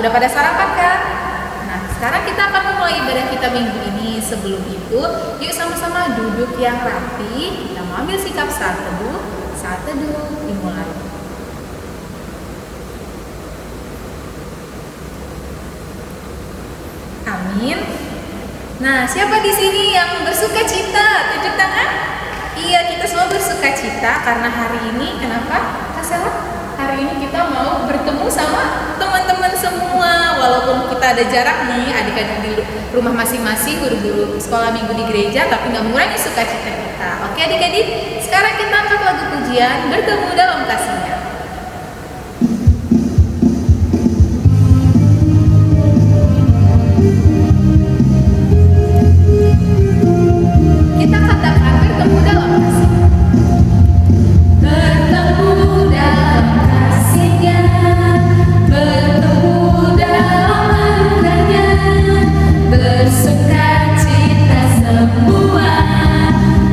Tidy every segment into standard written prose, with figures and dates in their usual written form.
Udah pada sarapan kan? Nah, sekarang kita akan memulai ibadah kita minggu ini. Sebelum itu, yuk sama-sama duduk yang rapi. Kita mau ambil sikap saat teduh. Saat teduh dimulai. Amin. Nah, siapa di sini yang bersuka cita? Tunjuk tangan. Iya, kita semua bersuka cita karena hari ini kenapa? Kasih. Hari ini kita mau bertemu sama teman-teman semua. Walaupun kita ada jarak nih, adik-adik di rumah masing-masing, guru-guru sekolah minggu di gereja, tapi nggak mengurangi sukacita kita. Oke adik-adik, sekarang kita angkat lagu pujian Bertemu Dalam Kasih-Nya. Kita katakan bertemu dalam kasih. Bertemu dalam kasih-Nya, bertemu dalam anugerah-Nya, bersuka cita semua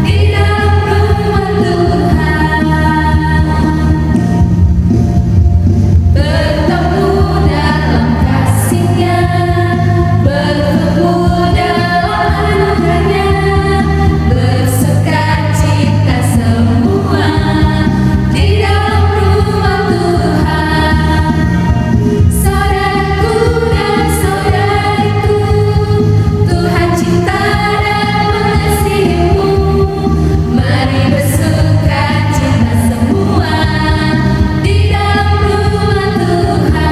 di dalam rumah Tuhan. Bertemu dalam kasih-Nya, bertemu dalam anugerah-Nya, bersuka cita semua di dalam rumah Tuhan. Saudaraku dan saudariku, Tuhan cinta dan mengasihimu. Mari bersuka cita semua di dalam rumah Tuhan.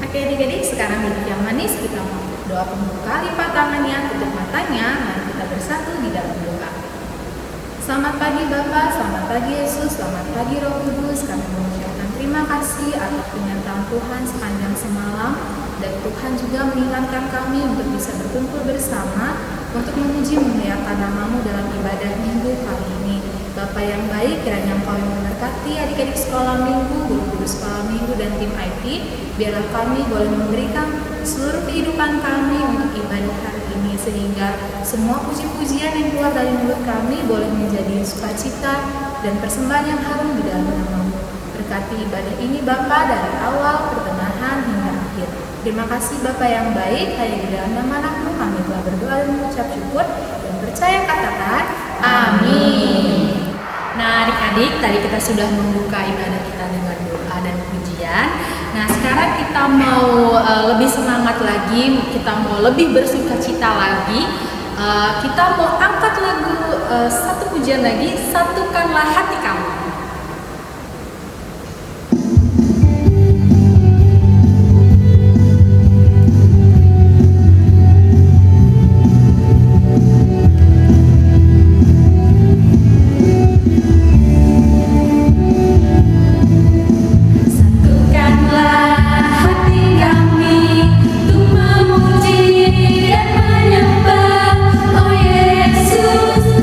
Oke adik-adik, sekarang duduk yang manis, kita mau doa pembuka, lipat tangannya, tutup matanya, mari kita bersatu di dalam doa. Selamat pagi Bapa, selamat pagi Yesus, selamat pagi Roh Kudus. Kami mengucapkan terima kasih atas penyertaan Tuhan sepanjang semalam, dan Tuhan juga mengingatkan kami untuk bisa berkumpul bersama untuk memuji memuliakan nama-Mu dalam ibadah minggu kali ini. Bapa yang baik, kiranya Engkau yang memberkati adik-adik sekolah minggu, guru-guru sekolah minggu, dan tim IT. Biarlah kami boleh memberikan seluruh kehidupan kami untuk ibadah hari ini, sehingga semua puji-pujian yang keluar dari mulut kami boleh menjadi sukacita dan persembahan yang harum di dalam nama-Mu. Berkati ibadah ini Bapa dari awal, pertengahan, hingga akhir. Terima kasih Bapa yang baik, hanya di dalam nama Anakmu kami telah berdoa dan mengucap syukur dan percaya, katakan amin. Nah adik-adik, tadi kita sudah membuka ibadah kita dengan doa dan pujian. Nah sekarang kita mau lebih semangat lagi, kita mau lebih bersuka cita lagi. Kita mau angkat lagu satu pujian lagi, Satukanlah Hati Kamu.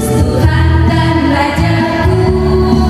Tuhan dan Rajaku.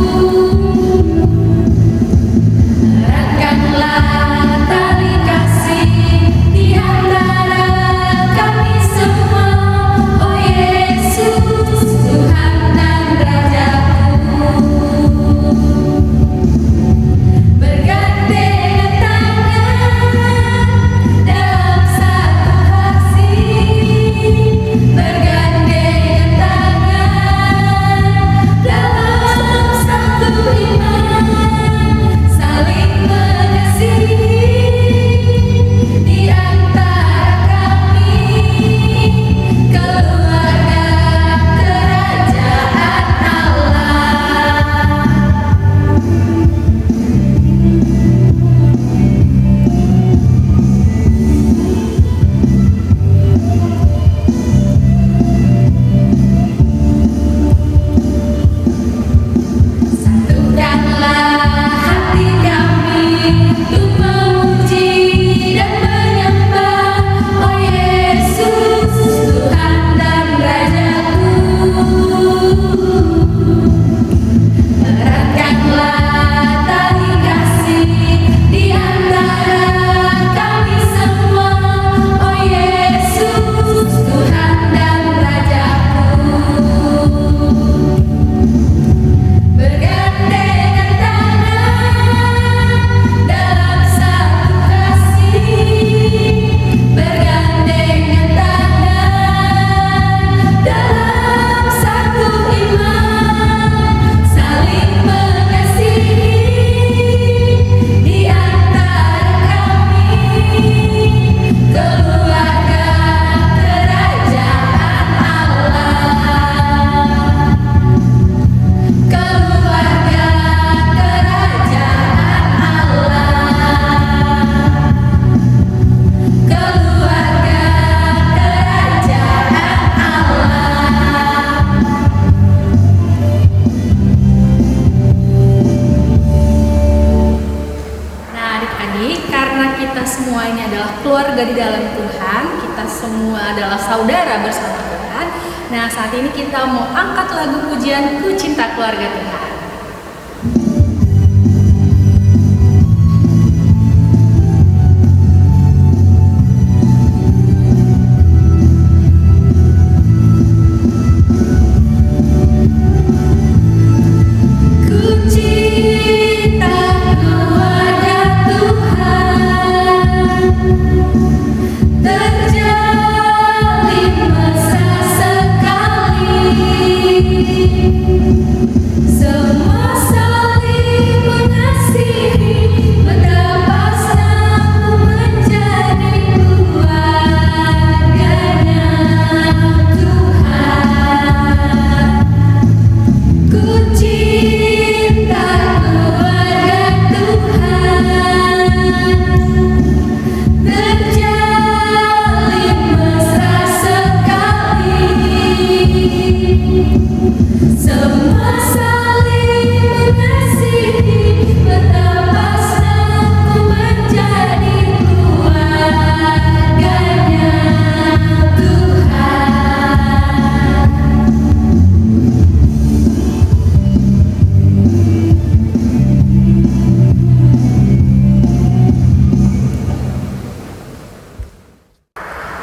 keluarga di dalam Tuhan. Kita semua adalah saudara bersama Tuhan. Nah, saat ini kita mau angkat lagu pujian Ku Cinta Keluarga Tuhan.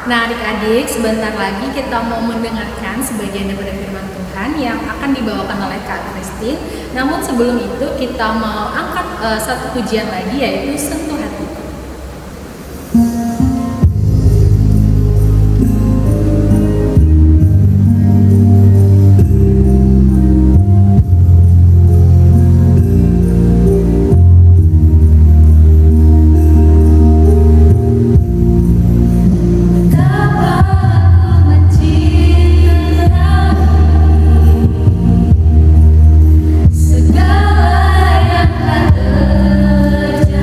Nah, adik-adik, sebentar lagi kita mau mendengarkan sebagian daripada firman Tuhan yang akan dibawakan oleh Kak Christine. Namun sebelum itu kita mau angkat satu pujian lagi, yaitu Sentuh Hatiku. Segala yang tak terjadi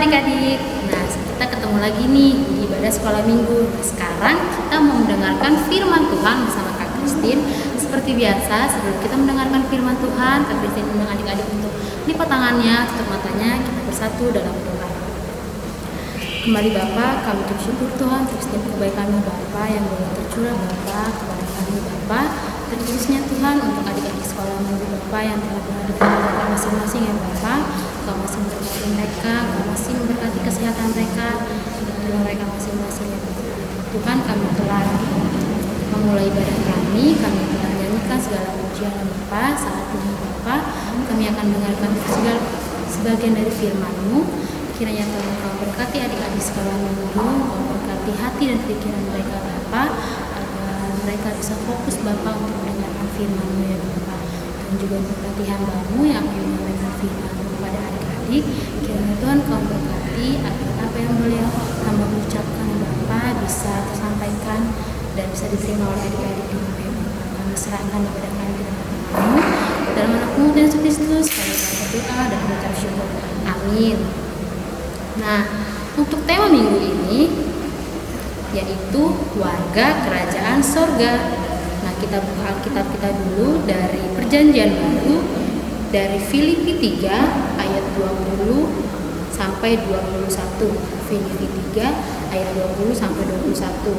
adik-adik. Nah, kita ketemu lagi nih di ibadah sekolah minggu. Sekarang kita mau mendengarkan firman Tuhan bersama Kak Christine. Seperti biasa, sebelum kita mendengarkan firman Tuhan, Kak Christine undang adik-adik untuk lipat tangannya, tutup matanya, kita bersatu dalam doa. Kembali Bapa, kami bersyukur Tuhan atas setiap kebaikan-Mu Bapa yang boleh tercurah Bapa kepada kami Bapa. Terkhususnya Tuhan untuk adik-adik sekolah minggu Bapa yang telah berada di tempat masing-masing ya Bapa. Kau masih memberkati mereka, Kau masih memberkati kesehatan mereka, dan mereka masing-masing ya Bapa. Tuhan, kami telah memulai ibadah kami telah menyanyikan segala pujian Bapa. Saat ini Bapa, kami akan mendengarkan segala sebagian dari firman-Mu. Kiranya Tuhan Kau berkati adik-adik sekolah minggu, Kau berkati hati dan pikiran mereka Bapa, agar mereka bisa fokus Bapa untuk mendengarkan firman-Mu ya Bapa. Dan juga berkati hamba-Mu yang akan menyampaikan firman-Mu kepada adik-adik. Kiranya Tuhan Kau berkati agar apa yang boleh hamba ucapkan Bapa bisa tersampaikan dan bisa diterima oleh adik-adik dengan baik Bapa. Kami serahkan kepada kami ke dalam dalam anak-Mu dan Yesus Kristus. Kami berdoa dan mengucap syukur. Amin. Nah, untuk tema minggu ini yaitu warga kerajaan sorga. Nah, kita buka Alkitab kita dulu dari Perjanjian Baru, dari Filipi 3 ayat 20 sampai 21. Filipi 3 ayat 20 sampai 21.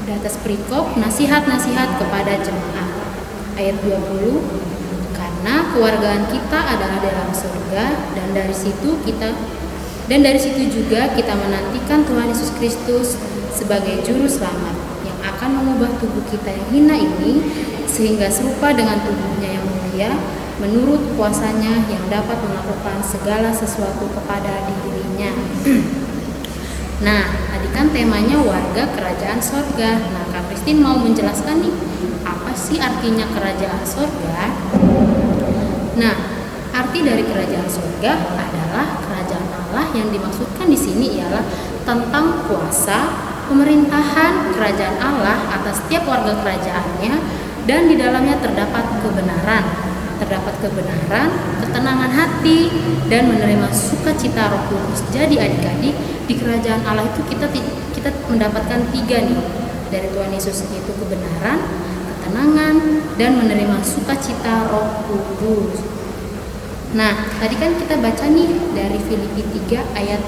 Di atas perikop nasihat-nasihat kepada jemaat. Ayat 20, karena kewargaan kita adalah dalam surga dan dari situ juga kita menantikan Tuhan Yesus Kristus sebagai juru selamat yang akan mengubah tubuh kita yang hina ini sehingga serupa dengan tubuhnya yang mulia menurut kuasanya yang dapat melakukan segala sesuatu kepada dirinya. Nah, tadi kan temanya warga kerajaan sorga. Nah, Kak Christine mau menjelaskan nih, apa sih artinya kerajaan sorga? Nah, arti dari kerajaan sorga adalah kerajaan Allah. Yang dimaksudkan di sini ialah tentang kuasa pemerintahan kerajaan Allah atas setiap warga kerajaannya, dan di dalamnya terdapat kebenaran, ketenangan hati, dan menerima sukacita Roh Kudus. Jadi adik-adik, di kerajaan Allah itu kita mendapatkan 3 nih dari Tuhan Yesus, yaitu kebenaran, ketenangan, dan menerima sukacita Roh Kudus. Nah, tadi kan kita baca nih dari Filipi 3 ayat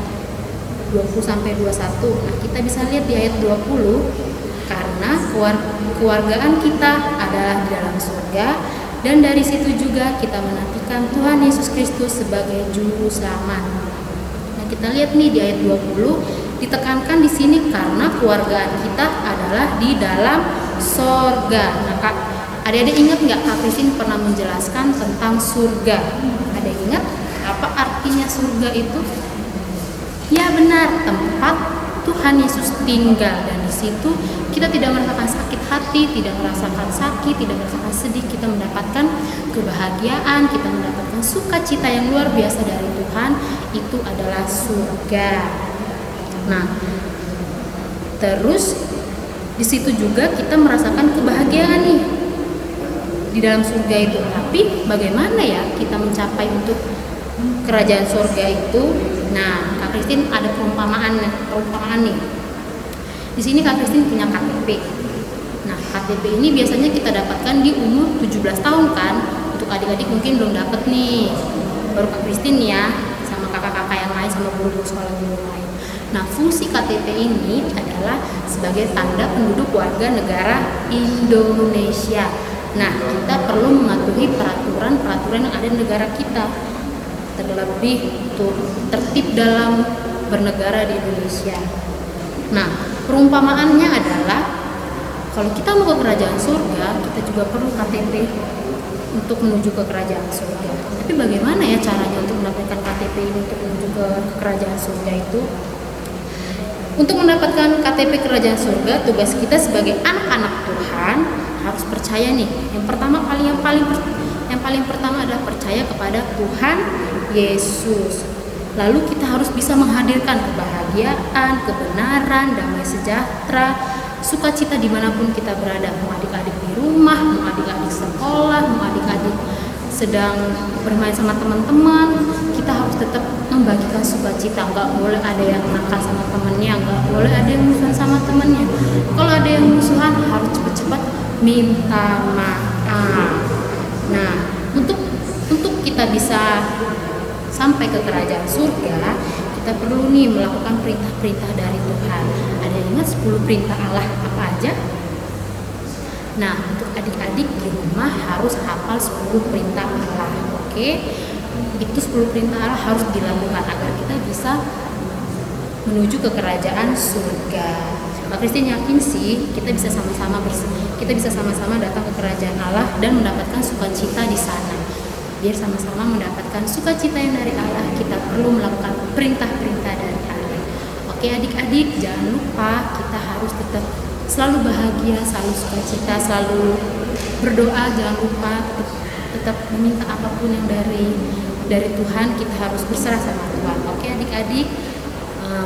20 sampai 21. Nah, kita bisa lihat di ayat 20, karena kewargaan kita adalah di dalam surga dan dari situ juga kita menantikan Tuhan Yesus Kristus sebagai juru selamat. Nah, kita lihat nih di ayat 20 ditekankan di sini karena kewargaan kita adalah di dalam surga. Nah, Kak, adik-adik ingat nggak Kak Christine pernah menjelaskan tentang surga? Ada yang ingat apa artinya surga itu? Ya benar, tempat Tuhan Yesus tinggal, dan di situ kita tidak merasakan sakit hati, tidak merasakan sakit, tidak merasakan sedih. Kita mendapatkan kebahagiaan, kita mendapatkan sukacita yang luar biasa dari Tuhan. Itu adalah surga. Nah, terus di situ juga kita merasakan kebahagiaan nih di dalam surga itu. Tapi bagaimana ya kita mencapai untuk kerajaan surga itu? Nah, Kak Christine ada perumpamaan nih. Di sini Kak Christine punya KTP. Nah, KTP ini biasanya kita dapatkan di umur 17 tahun kan. Untuk adik-adik mungkin belum dapat nih. Baru Kak Christine ya, sama kakak-kakak yang lain, sama guru-guru sekolah yang lain. Nah, fungsi KTP ini adalah sebagai tanda penduduk warga negara Indonesia. Nah, kita perlu mematuhi peraturan-peraturan yang ada di negara kita, terlebih tertib dalam bernegara di Indonesia. Nah, perumpamaannya adalah kalau kita mau ke kerajaan surga, kita juga perlu KTP untuk menuju ke kerajaan surga. Tapi bagaimana ya caranya untuk mendapatkan KTP ini untuk menuju ke kerajaan surga itu? Untuk mendapatkan KTP kerajaan surga, tugas kita sebagai anak-anak Tuhan harus percaya nih. Yang paling pertama adalah percaya kepada Tuhan Yesus. Lalu kita harus bisa menghadirkan kebahagiaan, kebenaran, damai sejahtera, sukacita dimanapun kita berada. Mau adik-adik di rumah, mau adik-adik sekolah, mau adik-adik sedang bermain sama teman-teman, kita kita harus tetap membagikan sukacita. Nggak boleh ada yang nakal sama temennya, nggak boleh ada yang musuhan sama temennya. Kalau ada yang musuhan harus cepat-cepat minta maaf. Nah, untuk kita bisa sampai ke kerajaan surga, kita perlu nih melakukan perintah-perintah dari Tuhan. Ada yang ingat 10 perintah Allah apa aja? Nah, untuk adik-adik di rumah harus hafal 10 perintah Allah. Oke? Itu 10 perintah Allah harus dilakukan agar kita bisa menuju ke kerajaan surga. Mbak Christine yakin sih kita bisa sama-sama datang ke kerajaan Allah dan mendapatkan sukacita di sana. Biar sama-sama mendapatkan sukacita yang dari Allah, kita perlu melakukan perintah-perintah dari Allah. Oke adik-adik, jangan lupa kita harus tetap selalu bahagia, selalu sukacita, selalu berdoa. Jangan lupa tetap meminta apapun yang dari Tuhan, kita harus berserah sama Tuhan. Oke adik-adik,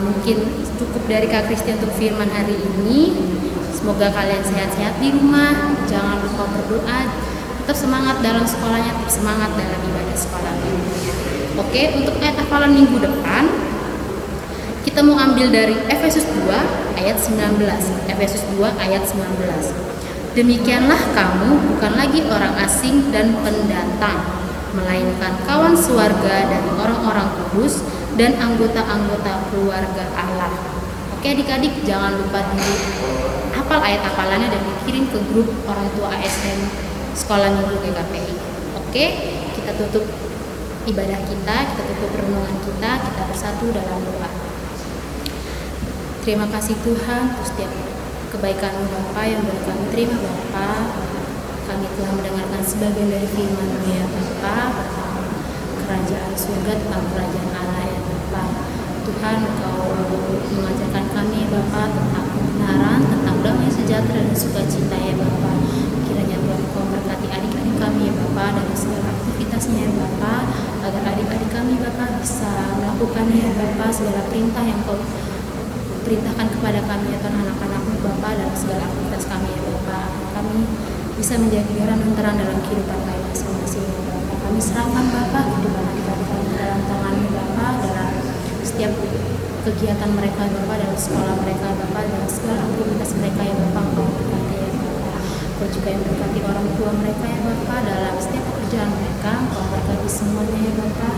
mungkin cukup dari Kak Christine untuk firman hari ini. Semoga kalian sehat-sehat di rumah. Jangan lupa berdoa, tetap semangat dalam sekolahnya, tetap semangat dalam ibadah sekolah minggunya. Oke, untuk ayat hafalan minggu depan kita mau ambil dari Efesus 2 ayat 19. Efesus 2 ayat 19. Demikianlah kamu bukan lagi orang asing dan pendatang, melainkan kawan sewarga dan orang-orang kudus dan anggota-anggota keluarga Allah. Oke adik-adik, jangan lupa hafal ayat hafalannya dan dikirim ke grup orang tua ASN Sekolah Minggu GKPI. Oke, kita tutup ibadah kita tutup renungan kita bersatu dalam doa. Terima kasih Tuhan untuk setiap kebaikan-Mu Bapa yang boleh kami terima Bapa. Kami telah mendengarkan sebagian dari firman-Mu ya Bapa, kerajaan surga tentang kerajaan Allah ya Bapa. Tuhan, Engkau mengajarkan kami Bapa tentang kebenaran, tentang damai sejahtera dan sukacita ya Bapa. Kiranya Tuhan Engkau berkati adik-adik kami ya Bapa dalam segala aktivitasnya ya Bapa, agar adik-adik kami Bapa bisa melakukannya ya Bapa, segala perintah yang Engkau perintahkan kepada kami ya Tuhan, anak-anak-Mu Bapa dalam segala aktivitas kami ya Bapa. Kami bisa menjadi garam dan terang dalam kehidupan kami masing-masing ya Bapa. Kami serahkan Bapa kehidupan adik-adik kami dalam tangan-Mu Bapa, dalam setiap kegiatan mereka Bapa, dalam sekolah mereka Bapa, dalam segala aktivitas mereka ya Bapa. Engkau berkati ya Bapa. Engkau juga yang berkati orang tua mereka ya Bapa, dalam setiap pekerjaan mereka. Engkau berkati semuanya ya Bapa,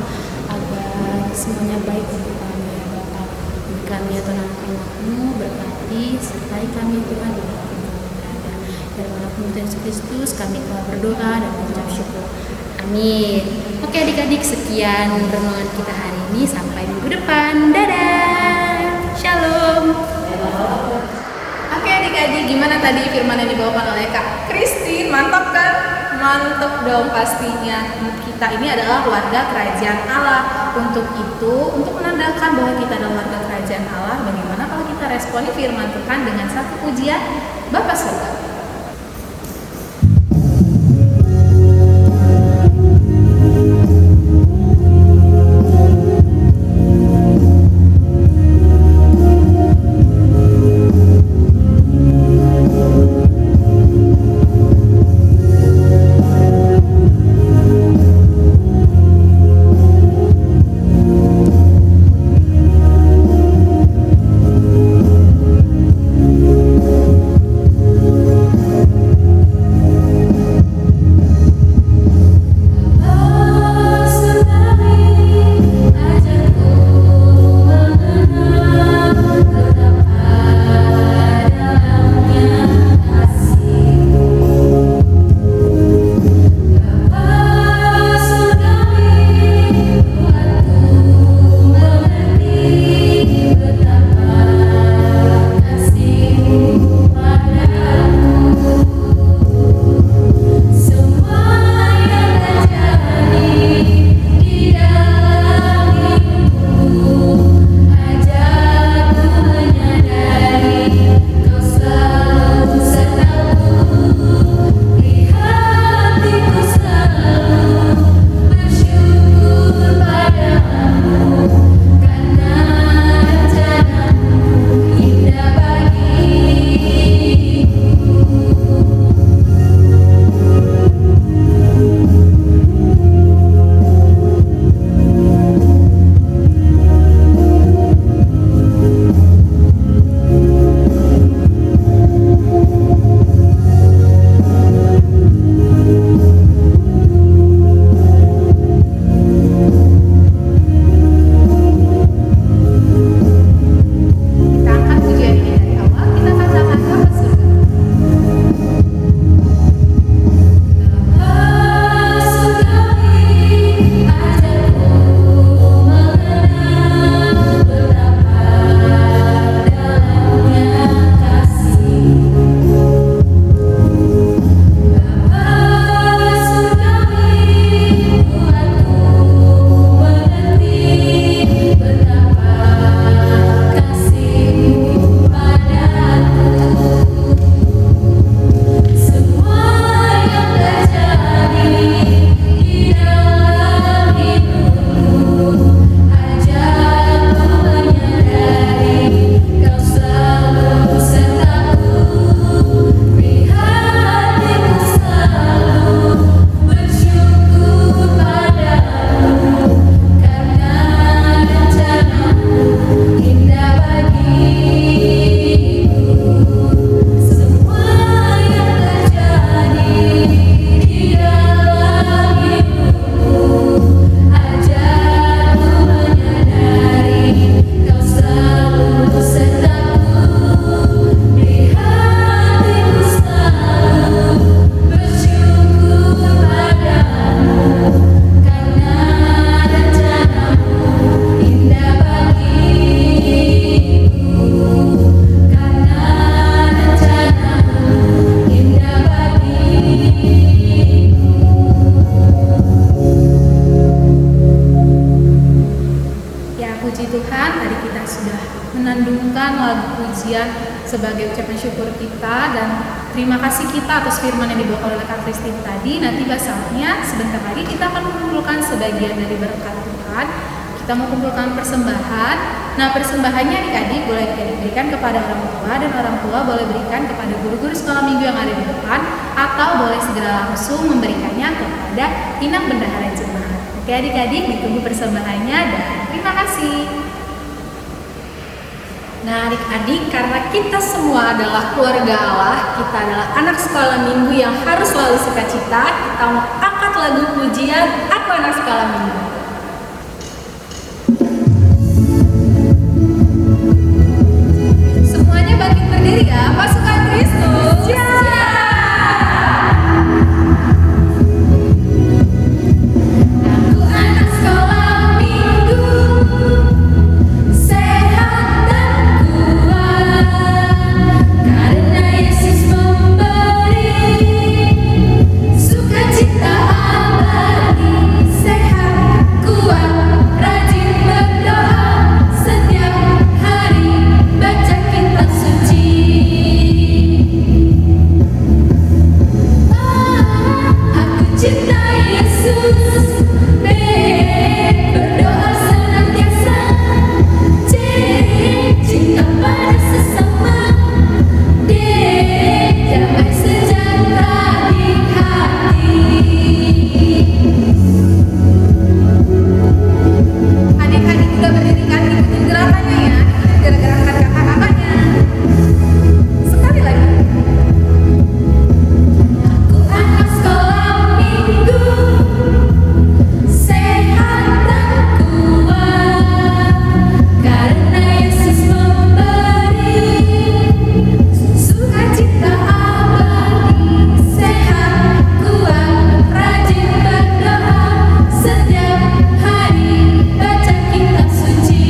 agar semuanya baik bagi kami ya Bapa. Bagi kami ya Tuhan, anak-anak-Mu berkati, sertai kami Tuhan di mana kami berada. Dalam nama Tuhan Yesus Kristus kami telah berdoa dan mengucap syukur. Amin. Oke adik-adik, sekian renungan kita hari ini. Sampai minggu depan. Dadah. Shalom. Oke adik-adik, gimana tadi firman yang dibawakan oleh Kak Christine? Mantap kan? Mantap dong pastinya. Kita ini adalah warga kerajaan Allah. Untuk itu, untuk menandakan bahwa kita adalah warga kerajaan Allah, bagaimana kalau kita responi firman Tuhan dengan satu pujian Bapa Surga? sebagai ucapan syukur kita dan terima kasih kita atas firman yang dibawa oleh Kak Christine tadi. Nanti saatnya sebentar lagi kita akan mengumpulkan sebagian dari berkat Tuhan. Kita mau kumpulkan persembahan. Nah, persembahannya adik-adik boleh diberikan kepada orang tua, dan orang tua boleh berikan kepada guru-guru sekolah minggu yang ada di depan, atau boleh segera langsung memberikannya kepada inap bendahara jemaat. Oke adik-adik, ditunggu persembahannya dan terima kasih. Nah adik-adik, karena kita semua adalah keluarga Allah, kita adalah anak sekolah minggu yang harus selalu sukacita, kita mau angkat lagu pujian Aku Anak Sekolah Minggu. Semuanya bangkit berdiri ya, pasukan Kristus. Aku anak sekolah minggu, sehat dan kuat, karena Yesus memberi sukacita abadi. Sehat, kuat, rajin berdoa, setiap hari baca kitab suci. Aku cinta Yesus, berdoa senantiasa, cinta pada sesama, damai sejahtera di hati. Adik-adik juga berdiri kan, ikutin gerakannya ya, gerakan kakak-kakaknya. Sekali lagi. Aku anak sekolah minggu, sehat dan kuat, karena Yesus memberi sukacita abadi. Sehat, kuat, rajin berdoa, setiap hari baca kitab suci.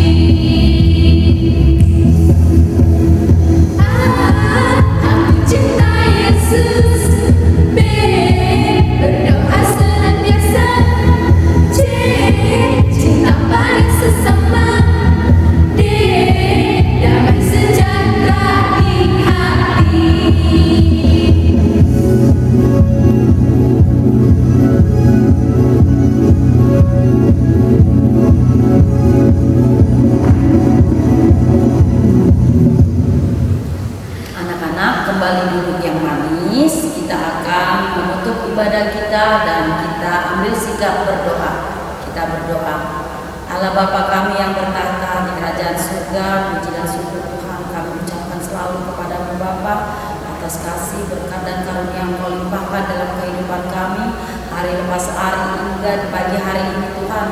Aku cinta Yesus, berdoa senantiasa, cinta pada sesama, damai sejahtera di hati. Anak-anak, kembali duduk yang manis. Kita akan menutup ibadah kita dan kita ambil sikap berdoa. Kita berdoa. Allah Bapa kami yang bertahta di kerajaan surga, puji dan syukur Tuhan kami ucapkan selalu kepadamu Bapa atas kasih, berkat dan karunia yang Kau limpahkan dalam kehidupan kami hari lepas hari hingga di pagi hari ini Tuhan.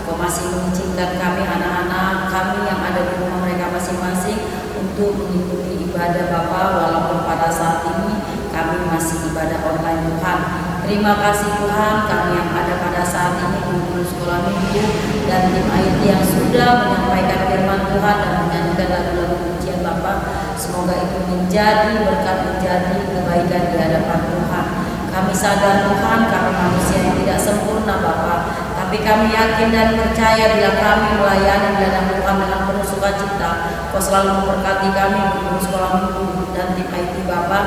Kau masih mengizinkan kami anak-anak kami yang ada di rumah mereka masing-masing untuk mengikuti ibadah Bapa, walaupun pada saat ini kami masih ibadah online Tuhan. Terima kasih Tuhan, kami yang ada pada saat ini guru sekolah minggu dan tim IT yang sudah menyampaikan firman Tuhan dan menyanyikan lagu-lagu pujian Bapa. Semoga itu menjadi berkat, menjadi kebaikan di hadapan Tuhan. Kami sadar Tuhan, kami manusia yang tidak sempurna Bapa, tapi kami yakin dan percaya bila kami melayani di hadapan Tuhan dengan penuh sukacita, Kau selalu memberkati kami guru sekolah minggu dan tim IT Bapa,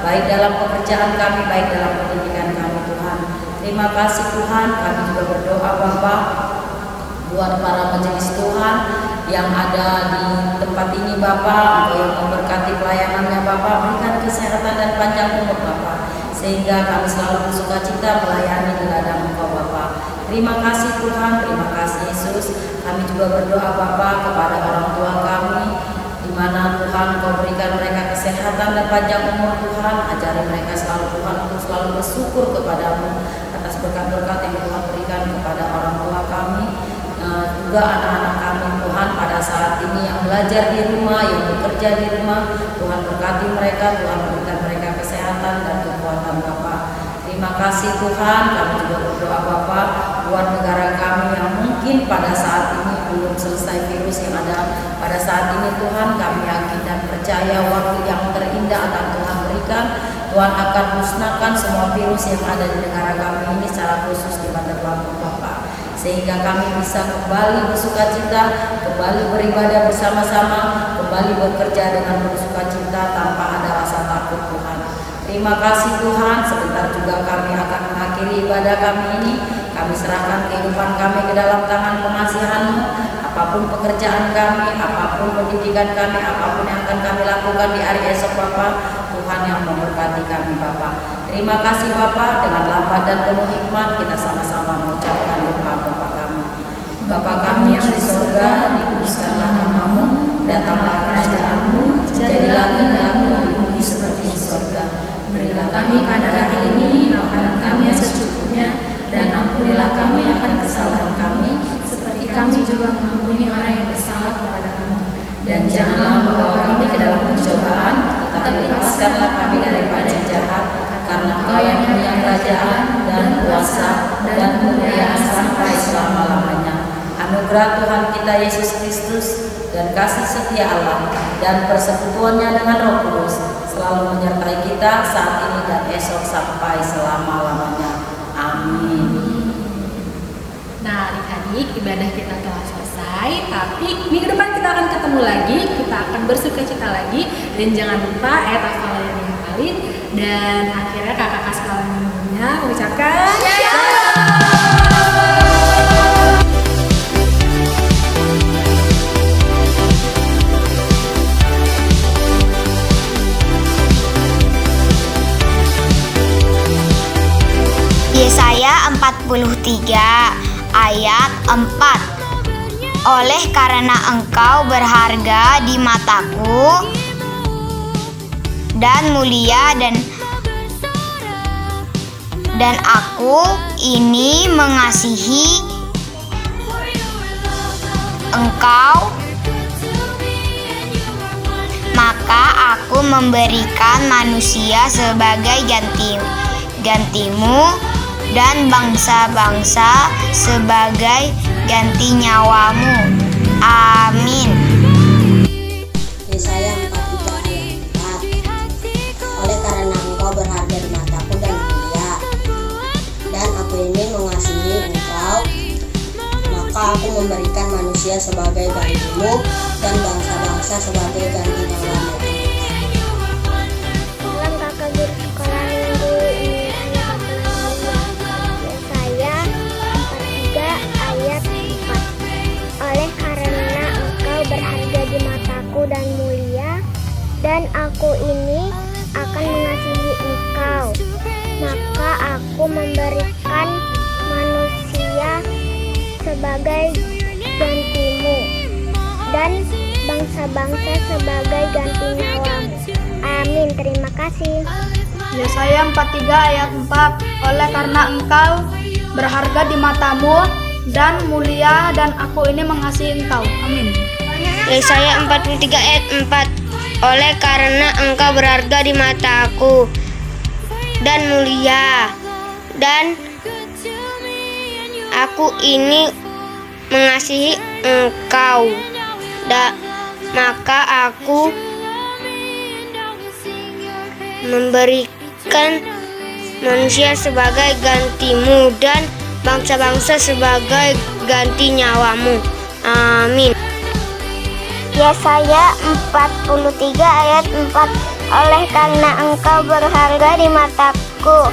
baik dalam pekerjaan kami, baik dalam pendidikan kami Tuhan. Terima kasih Tuhan, kami juga berdoa Bapa buat para majelis Tuhan yang ada di tempat ini Bapa, Engkau yang memberkati pelayanannya Bapa, berikan kesehatan dan panjang umur Bapa, sehingga kami selalu bersukacita melayani di ladang Engkau Bapa. Terima kasih Tuhan, terima kasih Yesus. Kami juga berdoa Bapa kepada orang tua kami, di mana Tuhan Kau berikan mereka kesehatan dan panjang umur Tuhan. Ajari mereka selalu Tuhan untuk selalu bersyukur kepadamu atas berkat-berkat yang Tuhan berikan kepada orang tua kami. Juga anak-anak kami Tuhan pada saat ini yang belajar di rumah, yang bekerja di rumah, Tuhan berkati mereka, Tuhan berikan mereka kesehatan dan kekuatan Bapa. Terima kasih Tuhan, kami juga berdoa Bapa buat negara kami yang mungkin pada saat ini belum selesai virus yang ada pada saat ini Tuhan. Kami yakin dan percaya waktu yang terindah akan Tuhan berikan. Tuhan akan musnahkan semua virus yang ada di negara kami ini, secara khusus di Bandar Lampung Bapa. sehingga kami bisa kembali bersukacita, kembali beribadah bersama-sama, kembali bekerja dengan bersukacita tanpa ada rasa takut Tuhan. Terima kasih Tuhan, sebentar juga kami akan mengakhiri ibadah kami ini. Kami serahkan kehidupan kami ke dalam tangan pengasihan-Mu. Apapun pekerjaan kami, apapun pendidikan kami, apapun yang akan kami lakukan di hari esok Bapa, Tuhan yang memberkati kami Bapa. Terima kasih Bapa, dengan lambat dan penuh hikmat kita sama-sama mengucapkan doa Bapa kami. Bapa kami yang di surga, dikuduskanlah nama-Mu, datanglah kerajaan-Mu, jadilah kehendak-Mu di bumi seperti di surga. Berilah kami pada hari ini makanan kami yang secukupnya, dan ampunilah kami akan kesalahan kami, seperti kami juga mengampuni orang yang bersalah kepada kami. Dan janganlah membawa kami ke dalam pencobaan, tetapi lepaskanlah kami daripada yang jahat, karena Engkau yang punya kerajaan dan kuasa dan kemuliaan sampai selama-lamanya. Anugerah Tuhan kita Yesus Kristus dan kasih setia Allah dan persekutuannya dengan Roh Kudus selalu menyertai kita saat ini dan esok sampai selama-lamanya. Amin. Nah, adik-adik, ibadah kita telah selesai, tapi minggu depan kita akan ketemu lagi, kita akan bersukacita lagi, dan jangan lupa ayat hafalan yang dihafalin, dan akhirnya kakak-kakak sekolah minggunya mengucapkan Yesaya 43 ayat 4. Oleh karena Engkau berharga di mataku dan mulia dan aku ini mengasihi Engkau, maka aku memberikan manusia sebagai gantimu dan bangsa-bangsa sebagai ganti nyawamu. Amin. Yesaya 43 ayat 4. Oleh karena Engkau berharga di mataku dan mulia, dan aku ini mengasihi Engkau, maka aku memberikan manusia sebagai gantimu dan bangsa-bangsa sebagai ganti nyawamu. Salam kakak guru sekolah minggu, ini hanya Yesaya 43 ayat 4. Oleh karena Engkau berharga di mataku dan mulia, dan aku ini akan mengasihi Engkau, maka aku memberikan manusia sebagai gantimu dan bangsa-bangsa sebagai ganti nyawamu. Amin. Terima kasih. Yesaya 43 ayat 4. Oleh karena Engkau berharga di matamu dan mulia, dan aku ini mengasihi Engkau. Amin. Yesaya 43 ayat 4. Oleh karena Engkau berharga di mataku dan mulia, dan aku ini mengasihi Engkau, maka aku memberikan manusia sebagai gantimu dan bangsa-bangsa sebagai ganti nyawamu. Amin. Yesaya 43 ayat 4. Oleh karena Engkau berharga di mataku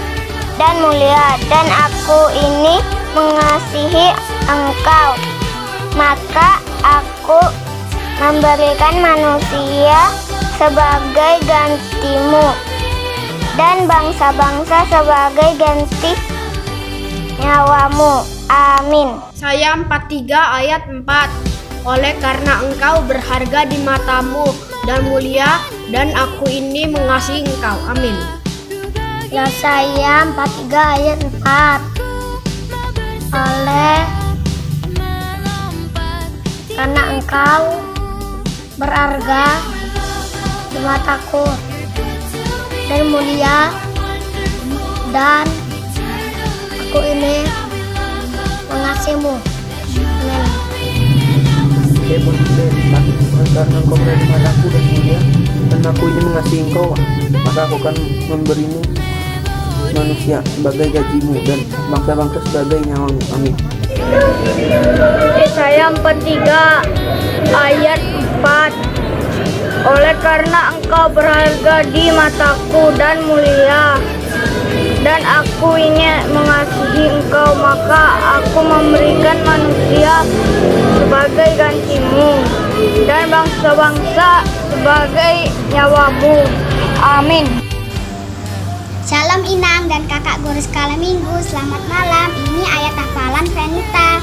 dan mulia, dan aku ini mengasihi Engkau, maka aku memberikan manusia sebagai gantimu dan bangsa-bangsa sebagai ganti nyawamu. Amin. Yesaya 43 ayat 4. Oleh karena Engkau berharga di matamu dan mulia, dan aku ini mengasihi Engkau. Amin. Yesaya 43 ayat 4. Oleh karena Engkau berharga di mataku dan mulia, dan aku ini mengasihimu. Amin. Karena Engkau berada di mataku dan mulia, dan aku ini mengasihi Engkau, maka aku akan memberimu manusia sebagai gajimu dan bangsa-bangsa sebagai nyawamu. Amin. Yesaya 43 ayat 4. Oleh karena engkau berharga di mataku dan mulia, dan aku ini mengasihi engkau, maka aku memberikan manusia sebagai gantimu dan bangsa-bangsa sebagai nyawamu. Amin. Shalom Inang dan kakak guru skala minggu, selamat malam. Ini ayat hafalan Venita.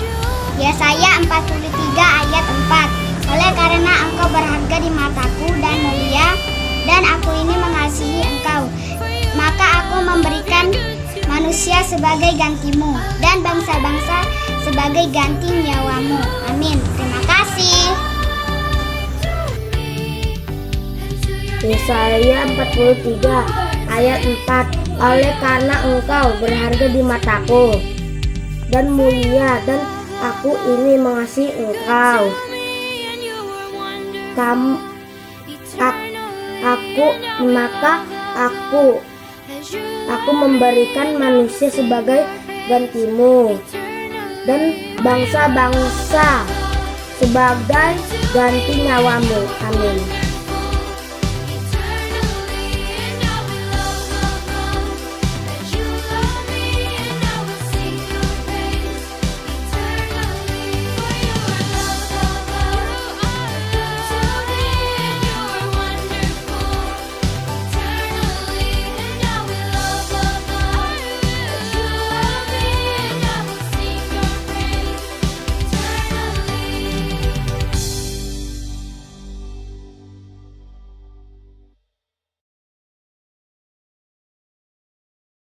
Yesaya 43 ayat 4. Oleh karena engkau berharga di mataku dan mulia, dan aku ini mengasihi engkau, maka aku memberikan manusia sebagai gantimu dan bangsa-bangsa sebagai ganti nyawamu. Amin. Terima kasih. Yesaya 43 ayat 4. Oleh karena engkau berharga di mataku dan mulia, dan aku ini mengasihi engkau, aku memberikan manusia sebagai gantimu dan bangsa-bangsa sebagai ganti nyawamu. Amin.